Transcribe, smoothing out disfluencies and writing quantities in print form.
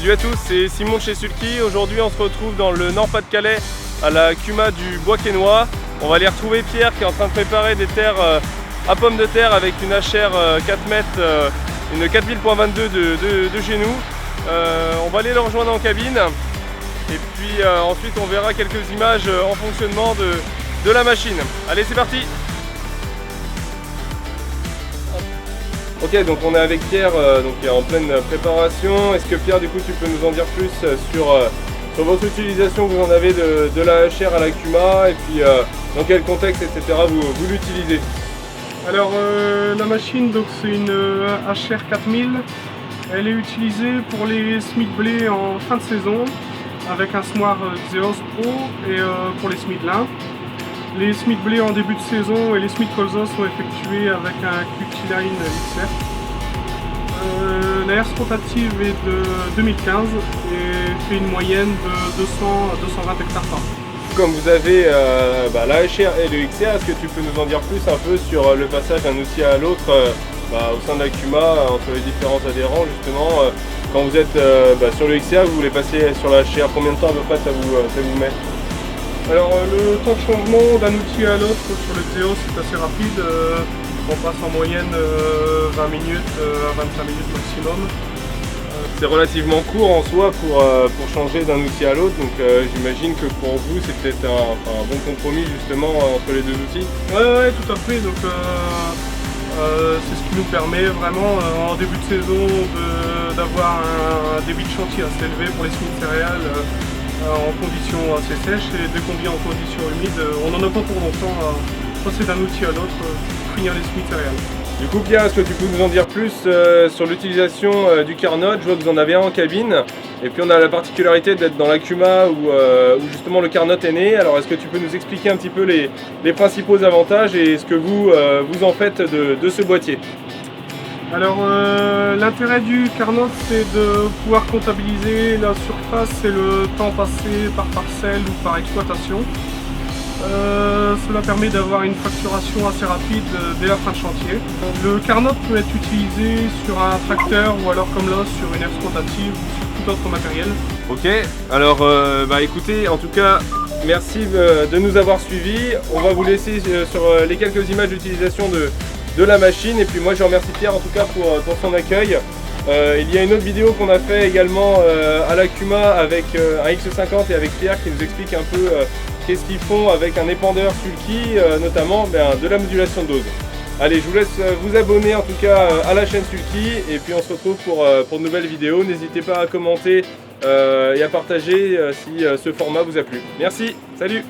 Salut à tous, c'est Simon de chez Sulky. Aujourd'hui on se retrouve dans le Nord-Pas-de-Calais à la Cuma du Bois-Quesnoy. On va aller retrouver Pierre qui est en train de préparer des terres à pommes de terre avec une HR 4 mètres, une 4000.22 de chez nous. On va aller le rejoindre en cabine et puis ensuite on verra quelques images en fonctionnement de la machine. Allez, c'est parti! Ok, donc on est avec Pierre donc qui est en pleine préparation. Est-ce que Pierre, du coup, tu peux nous en dire plus sur votre utilisation que vous en avez de la HR à la Cuma et puis dans quel contexte, etc. vous l'utilisez? Alors la machine, donc c'est une HR 4000. Elle est utilisée pour les semis de blé en fin de saison avec un semoir Xeos Pro et pour les semis de lin. Les semis de blé en début de saison et les semis de colza sont effectués avec un Q-Line XR. La herse rotative est de 2015 et fait une moyenne de 200 à 220 hectares par an. Comme vous avez la HR et le XR, est-ce que tu peux nous en dire plus un peu sur le passage d'un outil à l'autre au sein de la Cuma, entre les différents adhérents justement? Quand vous êtes sur le XR, vous voulez passer sur la HR, combien de temps à peu près ça vous met? Alors le temps de changement d'un outil à l'autre sur le Xeos c'est assez rapide. On passe en moyenne 20 minutes à 25 minutes maximum. C'est relativement court en soi pour changer d'un outil à l'autre, donc j'imagine que pour vous c'est peut-être un bon compromis justement entre les deux outils. Ouais, tout à fait. Donc c'est ce qui nous permet vraiment en début de saison d'avoir un débit de chantier assez élevé pour les semis de céréales en conditions assez sèches, et dès qu'on vient en conditions humides, on n'en a pas pour longtemps à passer d'un outil à l'autre pour finir les semis de céréales. Du coup Pierre, est-ce que tu peux nous en dire plus sur l'utilisation du Carnot? Je vois que vous en avez un en cabine, et puis on a la particularité d'être dans la Cuma où justement le Carnot est né. Alors est-ce que tu peux nous expliquer un petit peu les principaux avantages et ce que vous en faites de ce boîtier? Alors l'intérêt du Carnot, c'est de pouvoir comptabiliser la surface et le temps passé par parcelle ou par exploitation. Cela permet d'avoir une facturation assez rapide dès la fin de chantier. Le Carnot peut être utilisé sur un tracteur ou alors comme là sur une herse rotative ou sur tout autre matériel. Ok, alors écoutez, en tout cas merci de nous avoir suivis. On va vous laisser sur les quelques images d'utilisation de la machine, et puis moi je remercie Pierre en tout cas pour son accueil. Il y a une autre vidéo qu'on a fait également à la Cuma avec un X50 et avec Pierre qui nous explique un peu qu'est-ce qu'ils font avec un épandeur Sulky, notamment de la modulation de dose. Allez, je vous laisse vous abonner en tout cas à la chaîne Sulky, et puis on se retrouve pour de nouvelles vidéos. N'hésitez pas à commenter et à partager si ce format vous a plu. Merci, salut!